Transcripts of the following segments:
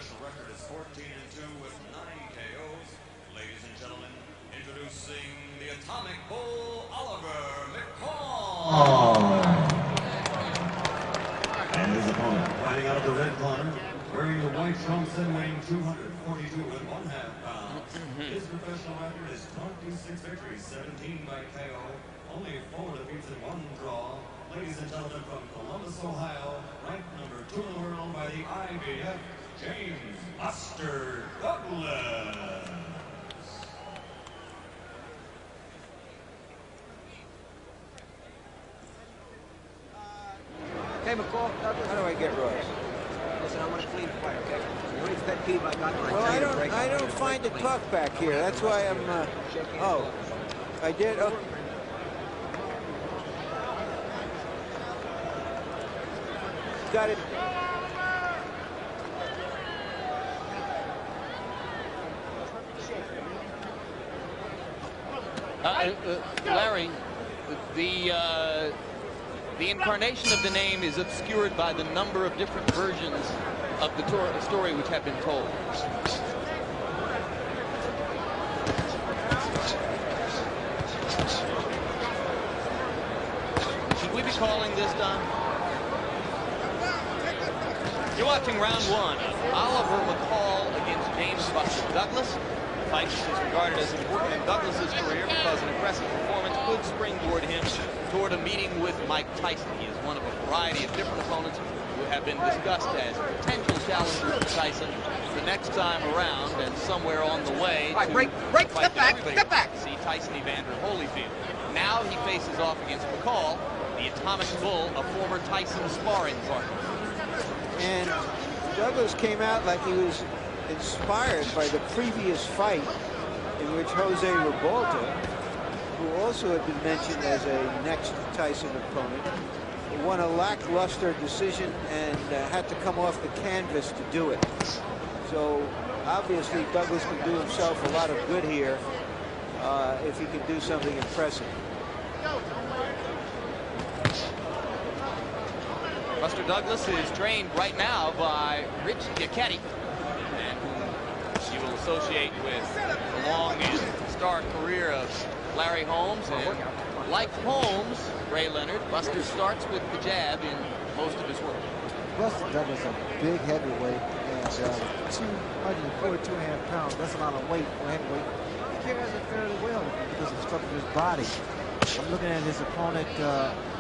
professional record is 14-2 with 9 KOs. Ladies and gentlemen, introducing the Atomic Bull, Oliver McCall. And his opponent, fighting out of the red corner, wearing the white trunks and weighing 242.5 pounds. His professional record is 26 victories, 17 by KO, only 4 defeats and 1 draw. Ladies and gentlemen, from Columbus, Ohio, ranked number 2 in the world by the IBF, James Buster Douglas. Hey, McCall, how do I get Ross? Listen, I want a clean fight, okay? The only pet peeve I got when I don't find the talk back here. That's why I'm, oh, I did, okay. Got it. Larry, the incarnation of the name is obscured by the number of different versions of the story which have been told. Should we be calling this, Don? You're watching round 1 of Oliver McCall against James Buster Douglas. The fight is regarded as important in Douglas's career because an impressive performance could springboard him toward a meeting with Mike Tyson. He is one of a variety of different opponents who have been discussed as potential challengers for Tyson the next time around, and somewhere on the way to break, step back. See Tyson Evander Holyfield. Now he faces off against McCall, the Atomic Bull, a former Tyson sparring partner. And Douglas came out like he was inspired by the previous fight in which Jose Revolta, who also had been mentioned as a next Tyson opponent, won a lackluster decision and had to come off the canvas to do it. So obviously Douglas can do himself a lot of good here if he can do something impressive. Buster Douglas is trained right now by Rich Giacchetti, and whom you will associate with the long and star career of Larry Holmes. And like Holmes, Ray Leonard, Buster starts with the jab in most of his work. Buster Douglas is a big heavyweight, and 242.5 pounds, that's a lot of weight for heavyweight. He carries it fairly well because of the structure of his body. I'm looking at his opponent,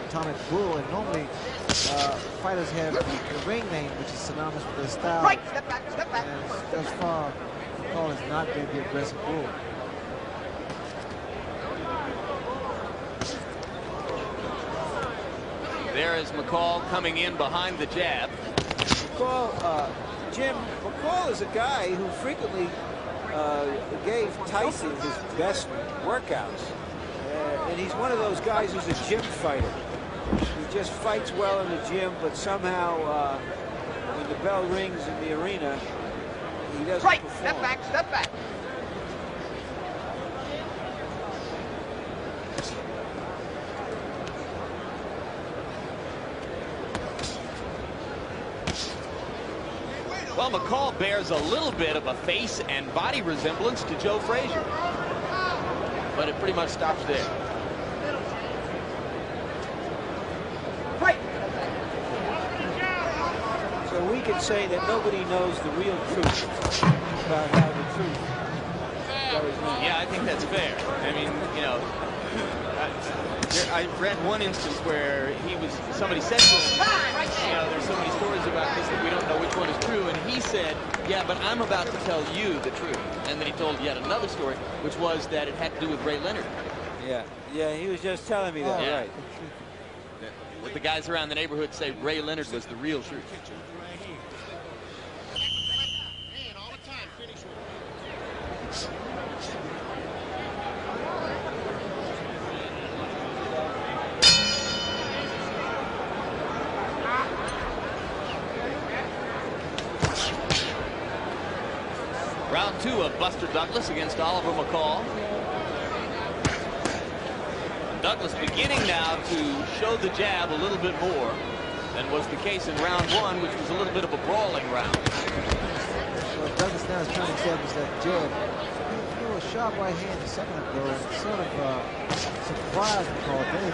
Atomic Bull, and normally fighters have the ring name, which is synonymous with their style. Right, step back. And thus far, McCall has not been the aggressive bull. There is McCall coming in behind the jab. Jim, McCall is a guy who frequently gave Tyson his best workouts. And he's one of those guys who's a gym fighter. He just fights well in the gym, but somehow when the bell rings in the arena, he doesn't perform. Step back. Well, McCall bears a little bit of a face and body resemblance to Joe Frazier, but it pretty much stops there. So we can say that nobody knows the real truth about how the truth goes. Yeah, I think that's fair. I mean, you know, I read one instance where somebody said to him, you know, there's so many stories about this that we don't know which one is true, and he said, yeah, but I'm about to tell you the truth. And then he told yet another story, which was that it had to do with Ray Leonard. Yeah, he was just telling me that, right. With the guys around the neighborhood say Ray Leonard was the real truth. Round 2 of Buster Douglas against Oliver McCall. Douglas beginning now to show the jab a little bit more than was the case in round 1, which was a little bit of a brawling round. now is trying to establish that jab. He threw a sharp right hand a second ago and sort of surprised McCall very.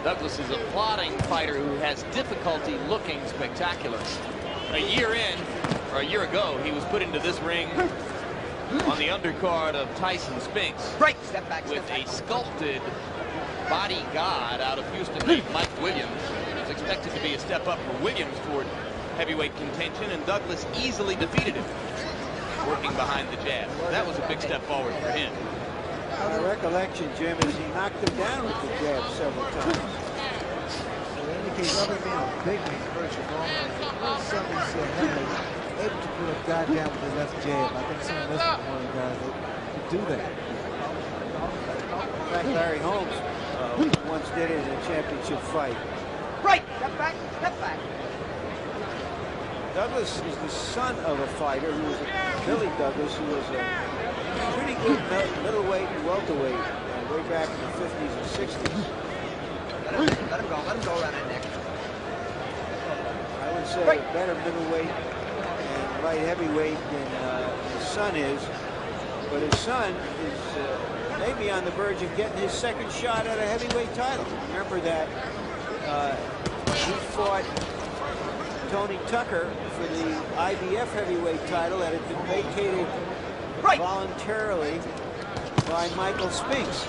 Douglas is a plodding fighter who has difficulty looking spectacular. A year ago, he was put into this ring on the undercard of Tyson Spinks. Right, step back, with a sculpted body god out of Houston named Mike Williams. It was expected to be a step up for Williams toward heavyweight contention, and Douglas easily defeated him, working behind the jab. That was a big step forward for him. My recollection, Jim, is he knocked him down with the jab several times. So in any case, other than a big man, virtually normally, somebody's able to put a guy down with the left jab. I think some of us one of the guys that could do that. In fact, Larry Holmes once did it in a championship fight. Right, step back, step back. Douglas is the son of a fighter who was Billy Douglas, who was a pretty good middleweight and welterweight way back in the 50s and 60s. Let him go around that neck. I would say a better middleweight and light heavyweight than his son is. But his son is maybe on the verge of getting his second shot at a heavyweight title. Remember that he fought Tony Tucker for the IBF heavyweight title that had been vacated voluntarily by Michael Spinks.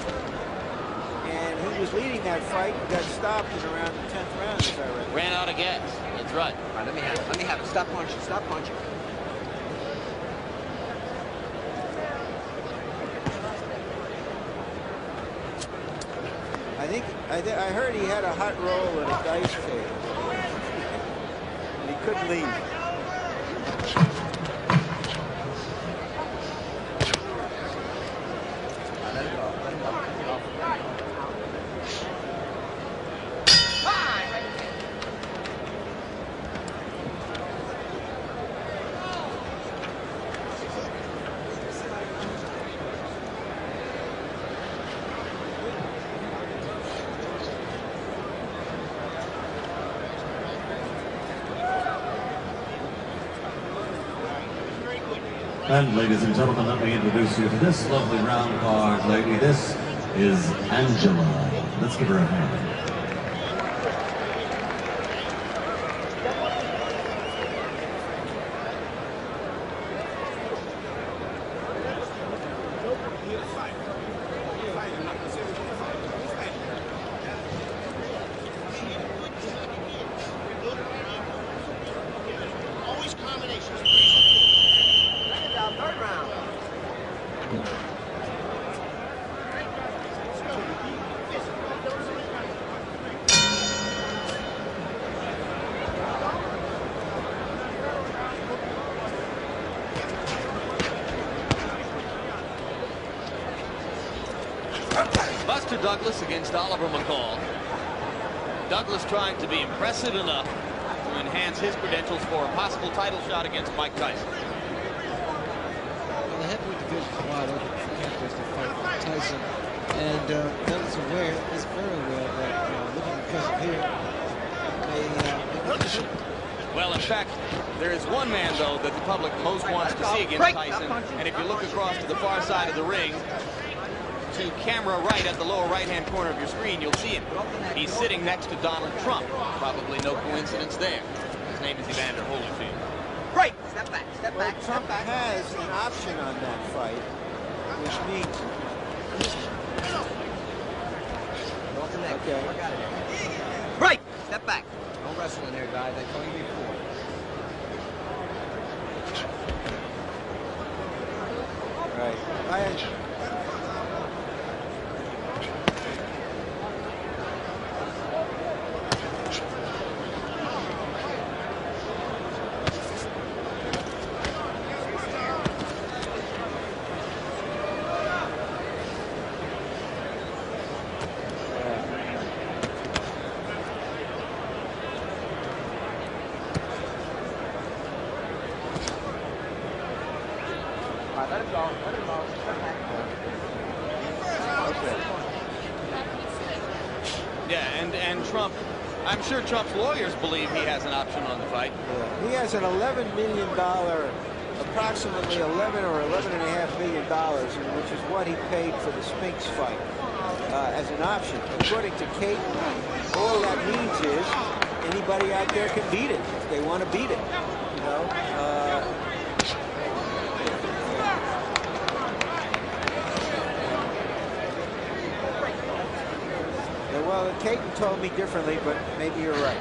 And he was leading that fight and got stopped in around the 10th round, as I read. Ran out of gas. That's right. All right, let me have it. Stop punching, stop punching. I heard he had a hot roll at a dice table. And he couldn't leave. And ladies and gentlemen, let me introduce you to this lovely round card lady. This is Angela. Let's give her a hand. Buster Douglas against Oliver McCall. Douglas trying to be impressive enough to enhance his credentials for a possible title shot against Mike Tyson. Well, the heavyweight division is wide open for candidates to fight Tyson. And Douglas is aware, is very aware that looking impressive here may Well, in fact, there is one man, though, that the public most wants to see against Tyson. And if you look across to the far side of the ring, to camera right at the lower right-hand corner of your screen, you'll see him. He's sitting next to Donald Trump. Probably no coincidence there. His name is Evander Holyfield. Right, step back, step Well, back, Trump step back. has an option on that fight, which means... Go off the neck. Okay. I got it. Right, step back. Don't wrestle in there, guys. I told you before. Right. Let him go. Let him go. Okay. Yeah, and Trump, I'm sure Trump's lawyers believe he has an option on the fight. He has an $11 million, approximately 11 or $11.5 million, which is what he paid for the Spinks fight as an option. According to Kate, all that means is anybody out there can beat it if they want to beat it. You know. Well, Caton told me differently, but maybe you're right.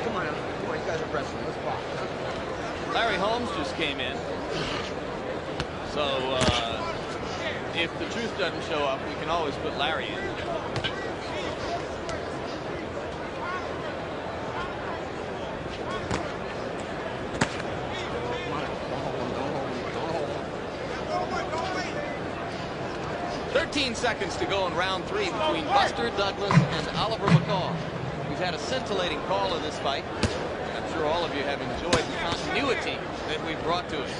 Come on out. You guys are wrestling. Let's box. Larry Holmes just came in. So if the truth doesn't show up, we can always put Larry in. Seconds to go in round 3 between Buster Douglas and Oliver McCall. We've had a scintillating call in this fight. I'm sure all of you have enjoyed the continuity that we've brought to it.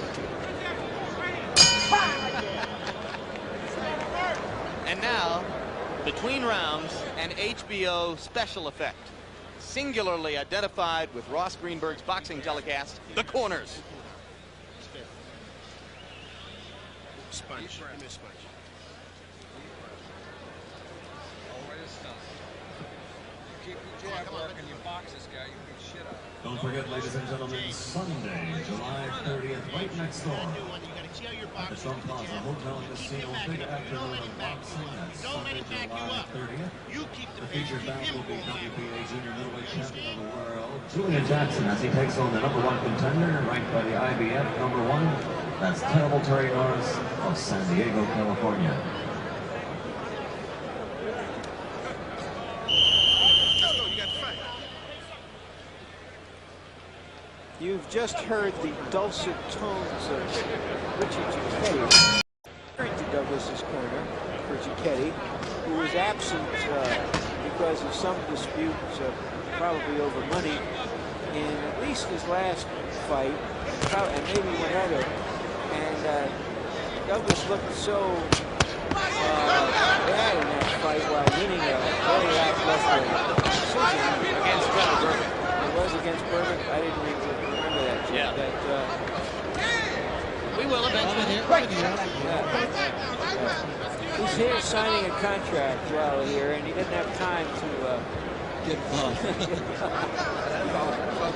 And now, between rounds, an HBO special effect, singularly identified with Ross Greenberg's boxing telecast, The Corners. Sponge. Give me a sponge. Don't forget, ladies and gentlemen, Sunday, July 30th, right next door. At the Trump Plaza Hotel and Casino, big afternoon of boxing. That's Sunday, July 30th. The featured bout will be WBA junior middleweight champion of the world, Julian Jackson, as he takes on the #1 contender, ranked by the IBF #1. That's Terrible Terry Norris of San Diego, California. You've just heard the dulcet tones of Richie Giacchetti. Returning to Douglas's corner for Giacchetti, who was absent because of some disputes, probably over money, in at least his last fight, and maybe one other. And Douglas looked so bad in that fight while winning a very lackluster decision Against Trevor Burbick. It was against Burbick. I didn't remember that. Yeah. We will eventually. He's here signing a contract while here, and he didn't have time to Get involved.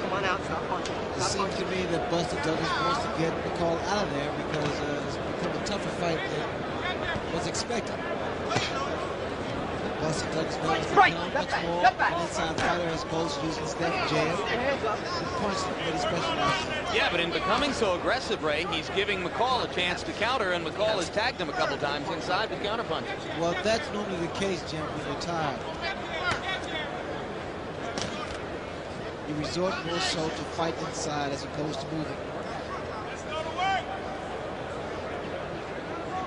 Come on out. Stop punching. It seems to me that Buster Douglas wants to get McCall out of there because it's become a tougher fight than was expected. Buster Douglas knows to count much more an inside fighter as opposed to using step jab. Punch what he specializes in. Yeah, but in becoming so aggressive, Ray, he's giving McCall a chance to counter, and McCall has tagged him a couple times inside with counter punches. Well, that's normally the case, Jim, when you're tired. You resort more so to fight inside as opposed to moving.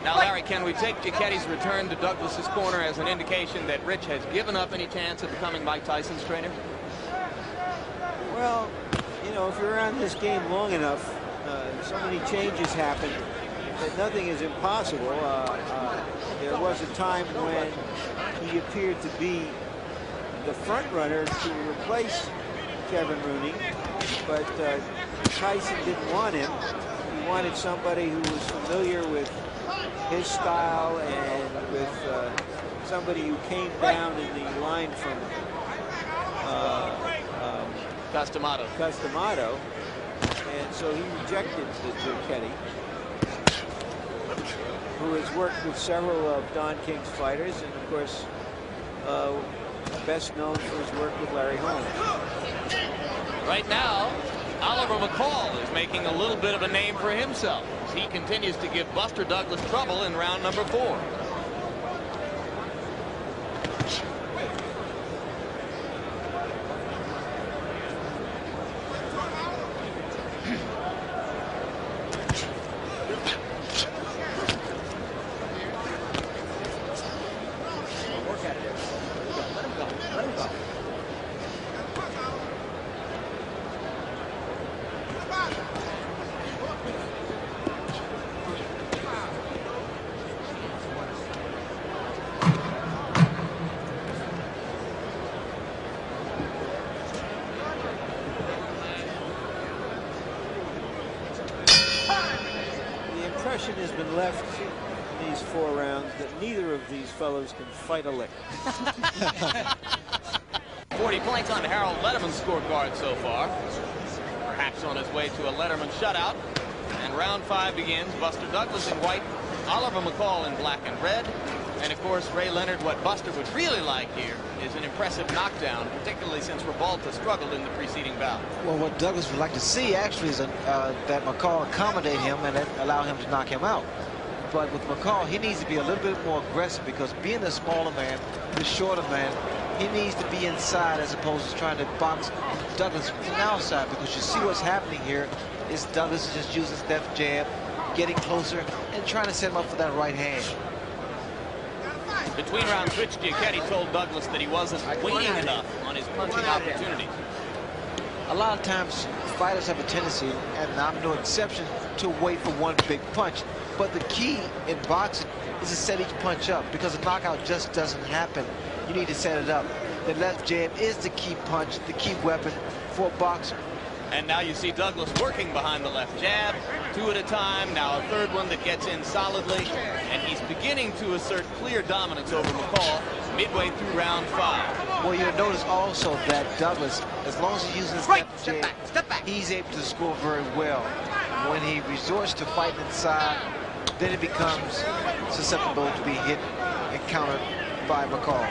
Now, Larry, can we take Giacchetti's return to Douglas's corner as an indication that Rich has given up any chance of becoming Mike Tyson's trainer? Well, you know, if you're around this game long enough, so many changes happen that nothing is impossible. There was a time when he appeared to be the front runner to replace Kevin Rooney, but Tyson didn't want him. He wanted somebody who was familiar with his style and with somebody who came down in the line from Customato, and so he rejected Giacchetti, who has worked with several of Don King's fighters, and of course best known for his work with Larry Holmes. Right now, Oliver McCall is making a little bit of a name for himself as he continues to give Buster Douglas trouble in round number 4. left in these 4 rounds that neither of these fellows can fight a lick. 40 points on Harold Letterman's scorecard so far. Perhaps on his way to a Letterman shutout. And round 5 begins. Buster Douglas in white, Oliver McCall in black and red. And of course, Ray Leonard, what Buster would really like here is an impressive knockdown, particularly since Revolta struggled in the preceding bout. Well, what Douglas would like to see actually is that McCall accommodate him and allow him to knock him out. But with McCall, he needs to be a little bit more aggressive, because being the smaller man, the shorter man, he needs to be inside as opposed to trying to box Douglas from the outside, because you see what's happening here is Douglas is just using his left jab, getting closer, and trying to set him up for that right hand. Between rounds, Rich Giacchetti told Douglas that he wasn't waiting enough on his punching opportunities. A lot of times, fighters have a tendency, and I'm no exception, to wait for one big punch. But the key in boxing is to set each punch up, because a knockout just doesn't happen. You need to set it up. The left jab is the key punch, the key weapon for a boxer. And now you see Douglas working behind the left jab, 2 at a time. Now a third one that gets in solidly. And he's beginning to assert clear dominance over McCall midway through round 5. Well, you'll notice also that Douglas, as long as he uses his left jab, he's able to score very well. When he resorts to fighting inside, then it becomes susceptible to be hit and countered by McCall.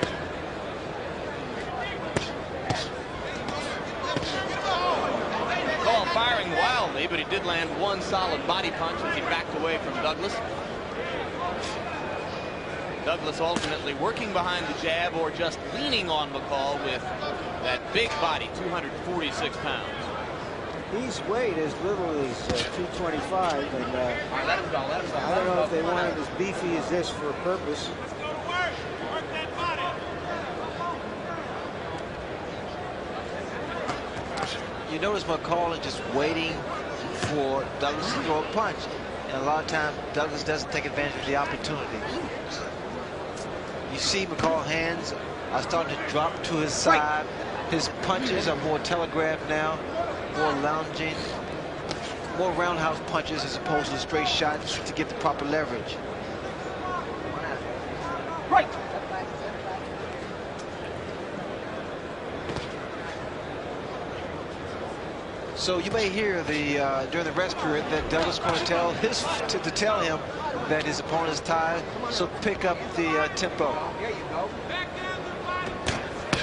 McCall firing wildly, but he did land one solid body punch as he backed away from Douglas. Douglas ultimately working behind the jab or just leaning on McCall with that big body, 246 pounds. He's weighed as little as 225, and I don't know if they want him as beefy as this for a purpose. You notice McCall is just waiting for Douglas to throw a punch, and a lot of times Douglas doesn't take advantage of the opportunity. You see McCall's hands are starting to drop to his side. His punches are more telegraphed now, more lounging, more roundhouse punches as opposed to straight shots to get the proper leverage. Right. So you may hear during the rest period that Douglas is going to tell him that his opponent is tired, so pick up the tempo. Here you go.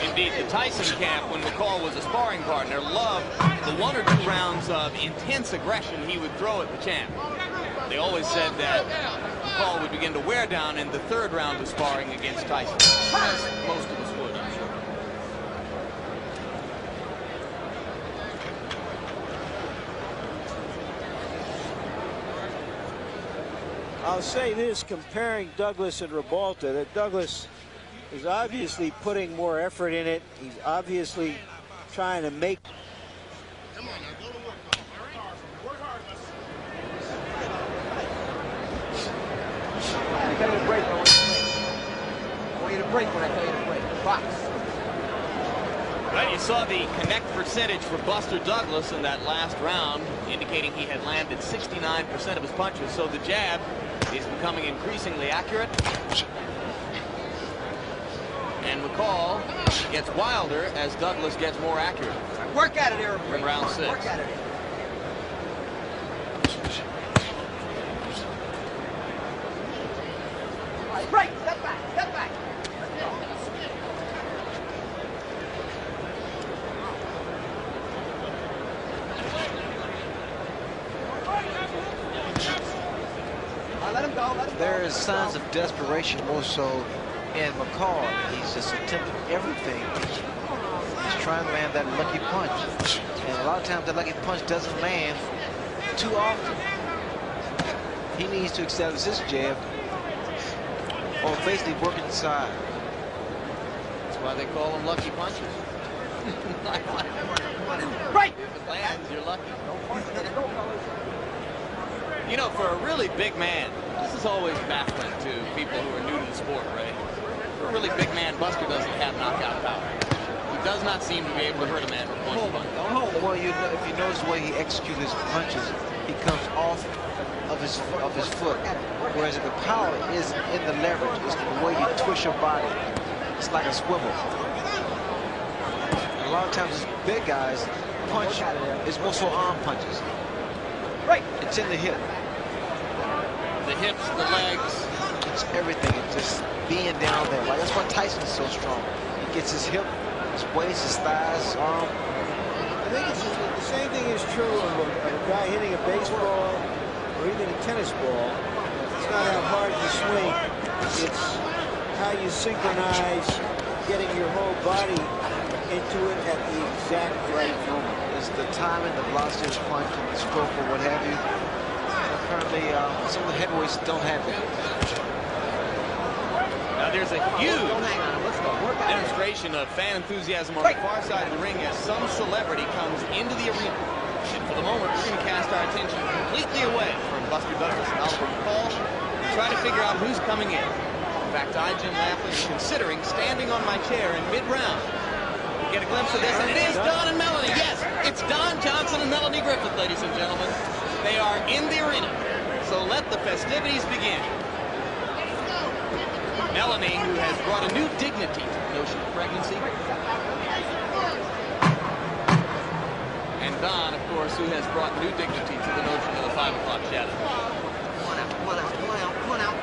Indeed, the Tyson camp, when McCall was a sparring partner, loved the 1 or 2 rounds of intense aggression he would throw at the champ. They always said that McCall would begin to wear down in the 3rd round of sparring against Tyson, as most of us would, I'm sure. I'll say this, comparing Douglas and Revolta, that Douglas is obviously putting more effort in it. He's obviously trying to make. Come on now, go to work. All right? Work hard, I tell you to break. I want you to break when I tell you to break. Box. Well, you saw the connect percentage for Buster Douglas in that last round, indicating he had landed 69% of his punches. So the jab is becoming increasingly accurate. And McCall gets wilder as Douglas gets more accurate. Work at it, Aaron. In round 6. Work at it. Break. Step back. Step back. Let him go. Let him go. There is signs of desperation more so in McCall. He's just attempting everything. He's trying to land that lucky punch. And a lot of times that lucky punch doesn't land too often. He needs to establish his jab or basically work inside. That's why they call them lucky punches. Right. If it lands, you're lucky. You know, for a really big man, this is always baffling to people who are new to the sport, right? For a really big man, Buster doesn't have knockout power. He does not seem to be able to hurt a man with one punch. Well, if you notice the way he executes his punches, he comes off of his foot, whereas the power is in the leverage. It's the way you twist your body. It's like a swivel. And a lot of times, these big guys punch is more so arm punches. Right. It's in the hip. The hips, the legs. It's everything. It's just being down there. Like, that's why Tyson's so strong. He gets his hip, his waist, his thighs, his arm. I think the same thing is true of a guy hitting a baseball or even a tennis ball. It's not how hard you swing. It's how you synchronize getting your whole body into it at the exact right moment. It's the timing, the velocity of the punch, and the stroke, or what have you. Apparently, some of the heavyweights don't have that. Now there's a huge demonstration of fan enthusiasm on the far side of the ring as some celebrity comes into the arena. And for the moment, we're going to cast our attention completely away from Buster Douglas and Oliver McCall and try to figure out who's coming in. In fact, I, Jim Laughlin, am considering standing on my chair in mid-round. We'll get a glimpse of this, and it is Don and Melanie. Yes, it's Don Johnson and Melanie Griffith, ladies and gentlemen. They are in the arena, so let the festivities begin. Melanie, who has brought a new dignity to the notion of pregnancy. And Don, of course, who has brought new dignity to the notion of the 5 o'clock shadow. Come on out, come on out, come on out, come on out.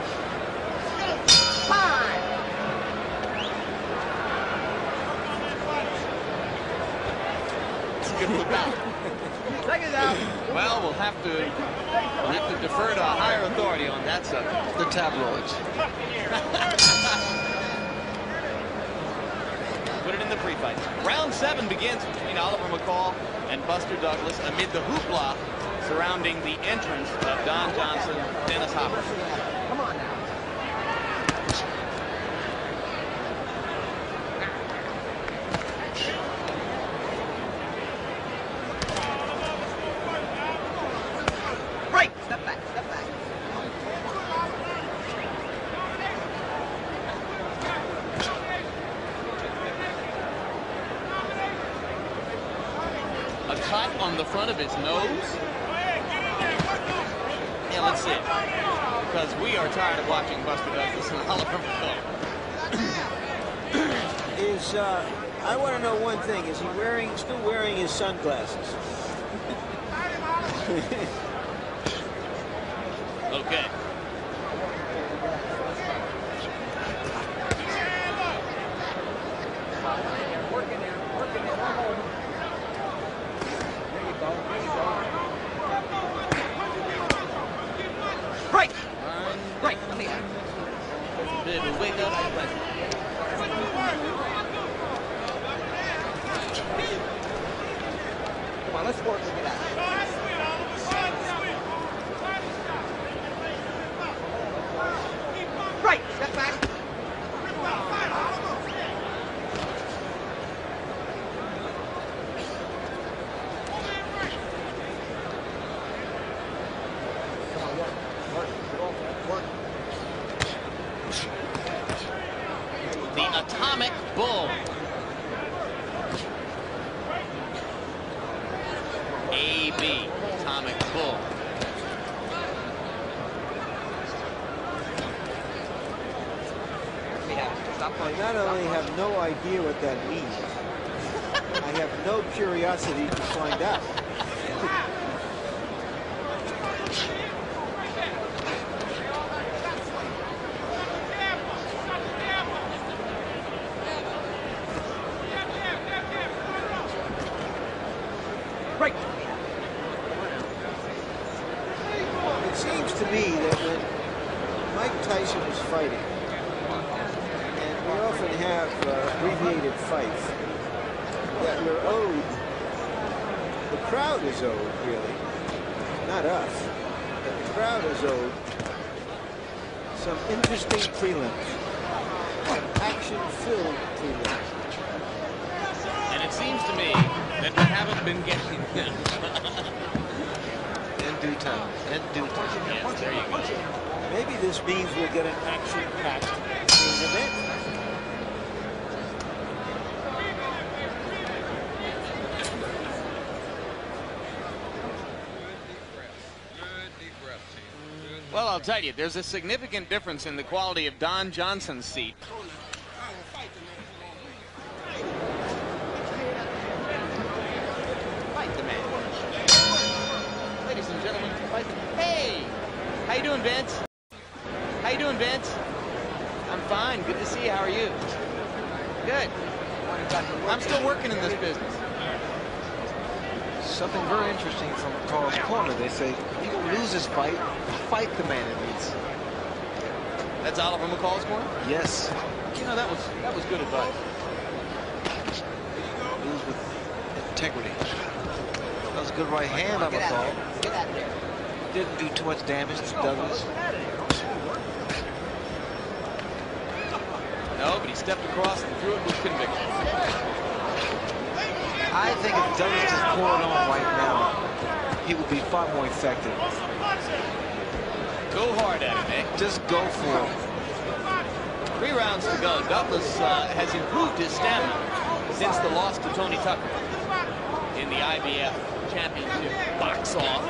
It's a good look out. Check it out. Well, we'll have to defer to a higher authority on that subject. The tabloids. Put it in the pre-fight. Round 7 begins between Oliver McCall and Buster Douglas amid the hoopla surrounding the entrance of Don Johnson, Dennis Hopper. Come on now. Right. Step back. Step back. A cut on the front of his nose. Yeah, let's see it. Because we are tired of watching Buster Douglas and Oliver McCall. I want to know one thing. Is he still wearing his sunglasses? Okay. Working there. Working there. One more. There you go. There you go. Right. Right. Let me out. Baby, wake up. Come on, let's work with that. Right. Step back. Come on, work. Work. The Atomic Bull. AB, Atomic Bull. I not only have no idea what that means, I have no curiosity to find out. Right. It seems to me that when Mike Tyson was fighting, and we often have abbreviated fights, that we're owed, the crowd is owed, really, not us, but the crowd is owed some interesting prelims, action-filled prelims. And it seems to me that we haven't been getting them. In due time. In due time. Yes, there you go. Maybe this means we'll get an action-packed main event. Good deep breath, team. I'll tell you, there's a significant difference in the quality of Don Johnson's seat. Fight the man. Ladies and gentlemen, fight the man. Hey! How you doing, Vince? How you doing, Vince? I'm fine. Good to see you. How are you? Good. I'm still working in this business. Something very interesting from McCall's corner. They say, you can lose this fight the man it needs. That's Oliver McCall's corner? Yes. You know, that was good advice. Lose with integrity. That was a good right hand on McCall. Get out of there. Didn't do too much damage to Douglas. No, but he stepped across and threw it with conviction. I think if Douglas just poured on right now, he would be far more effective. Go hard at it, Nick. Just go for it. 3 rounds to go. Douglas has improved his stamina since the loss to Tony Tucker in the IBF Championship box-off.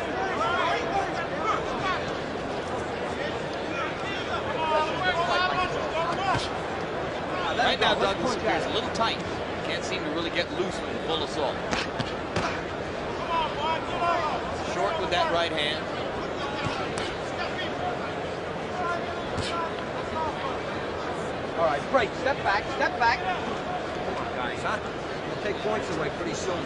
Right now, Douglas appears a little tight. Can't seem to really get loose with the full assault. Short with that right hand. All right, break. Step back. Step back. Come on, guys, huh? We'll take points away pretty soon.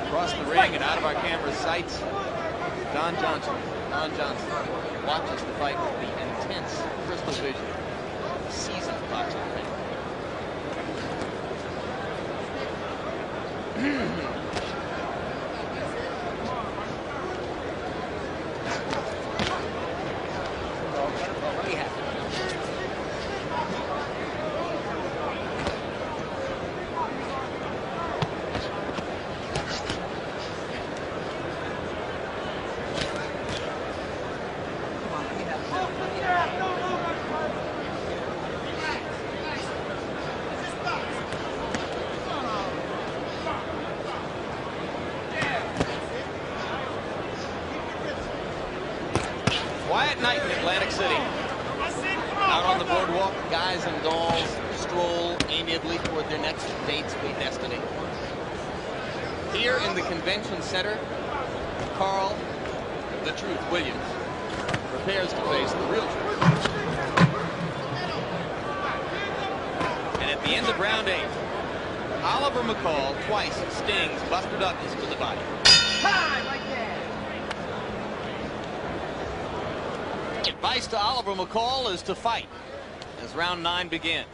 Across the ring and out of our camera's sights, Don Johnson. Don Johnson watches the fight with the intense crystal vision, seasoned boxing fan. Quiet night in Atlantic City. Out on the boardwalk, guys and dolls stroll amiably toward their next date's destiny. Here in the convention center, Carl, the Truth Williams, prepares to face the real truth. And at the end of round 8, Oliver McCall twice stings Buster Douglas to the body. Time right there. Advice to Oliver McCall is to fight as round 9 begins.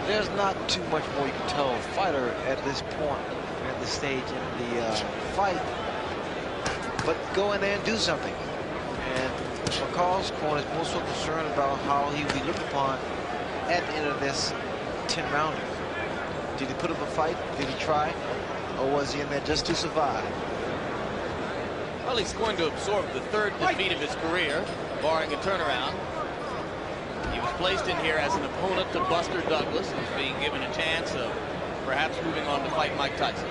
There's not too much more you can tell a fighter at this point, at this stage in the fight, but go in there and do something. And McCall's corner is more so concerned about how he will be looked upon at the end of this 10-rounder. Did he put up a fight? Did he try? Or was he in there just to survive? Well, he's going to absorb the 3rd defeat of his career, barring a turnaround. He was placed in here as an opponent to Buster Douglas. He's being given a chance of perhaps moving on to fight Mike Tyson.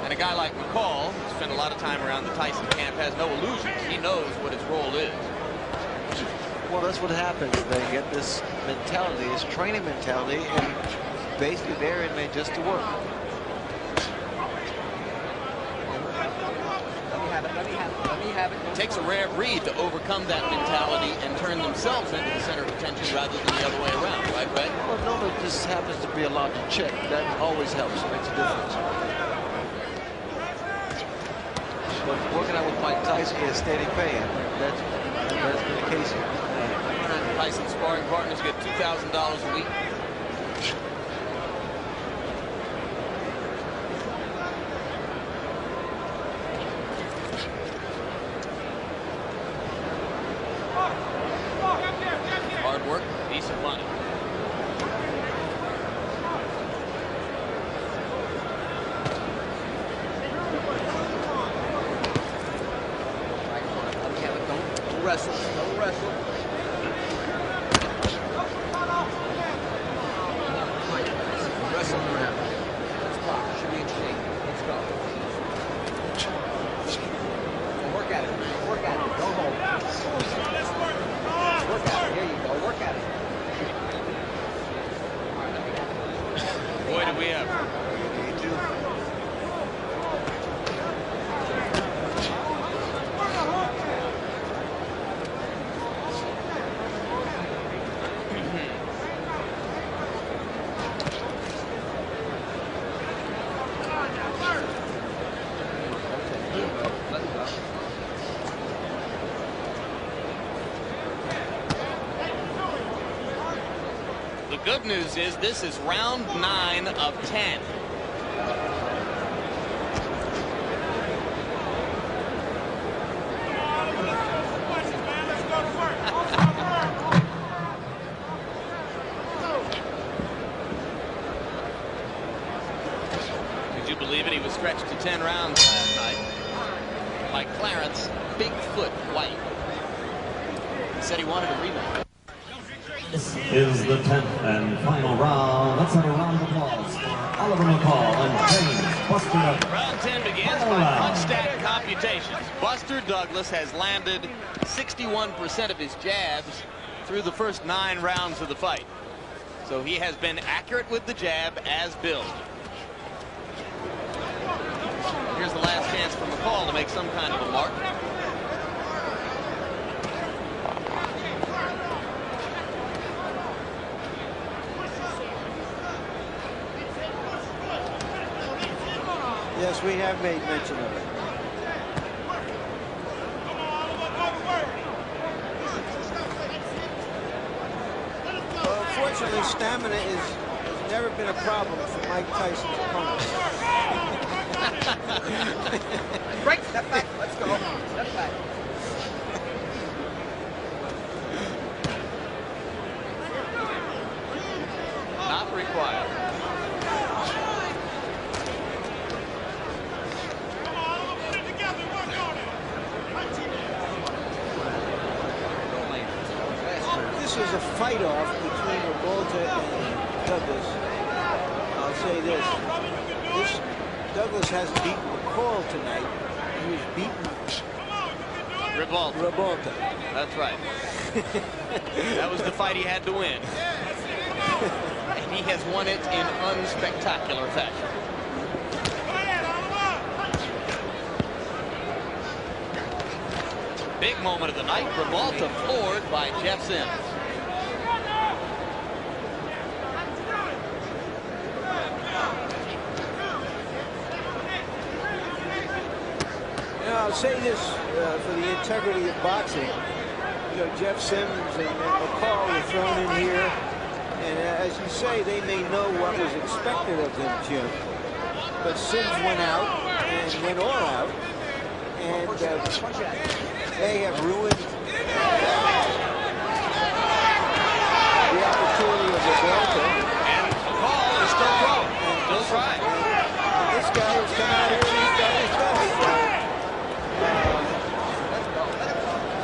And a guy like McCall, who spent a lot of time around the Tyson camp, has no illusions. He knows what his role is. Well, that's what happens. They get this mentality, this training mentality, and basically they're in there just to work. It takes a rare breed to overcome that mentality and turn themselves into the center of attention rather than the other way around, right, Brett? Well, no, it just happens to be allowed to check. That always helps, makes a difference. But working out with Mike Tyson is steady pay. That's been the case here. Tyson sparring partners get $2,000 a week. Hard work, decent money. wrestle. Still wrestle. Wrestle around. Let's pop. Should be in shape. Let's go. Work at it. Work at it. Don't hold it. Work at it. Here you go. Work at it. Boy, do we have. The good news is this is round 9 of 10. Could you believe it? He was stretched to 10 rounds last night by Clarence Bigfoot White. He said he wanted a rematch. This is the 10th and final round. Let's have a round of applause for Oliver McCall and James Buster Douglas. Round 10 begins by punch stat computations. Buster Douglas has landed 61% of his jabs through the first 9 rounds of the fight. So he has been accurate with the jab as billed. Here's the last chance for McCall to make some kind of a mark. Yes, we have made mention of it. Well, unfortunately, stamina has never been a problem for Mike Tyson's opponents. Break. Step back. Let's go. Step back. Not required. This was a fight-off between Revolta and Douglas. I'll say this. Douglas hasn't beaten McCall tonight. He was beaten Revolta. That's right. That was the fight he had to win. And he has won it in unspectacular fashion. Big moment of the night. Revolta floored by Jeff Sims. I'll say this for the integrity of boxing. You know, Jeff Sims and McCall were thrown in here, and as you say, they may know what was expected of them, Jim. But Sims went out and went all out, and they have ruined the opportunity of Revolta. And McCall is still throwing. Still trying. This guy has come out here and he's done his best.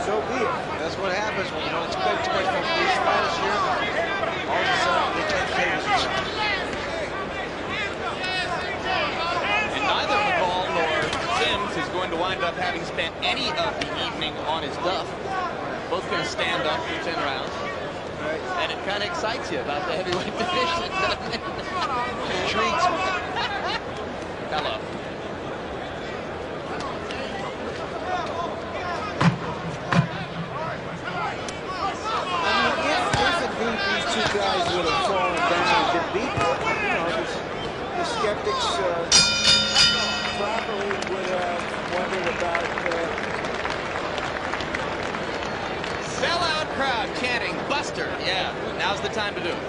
So be it. That's what happens when you don't expect too much from these fighters here. All of a sudden, they can't play with you. And neither McCall nor Sims is going to wind up having spent any of the evening on his duff. Both going to stand up for 10 rounds. Right. And it kind of excites you about the heavyweight division, doesn't it? Intrigues me. Hello. These two guys would have fallen down and been beaten. You know, the skeptics probably would have wondered about. Sellout crowd chanting Buster. Yeah, now's the time to do it.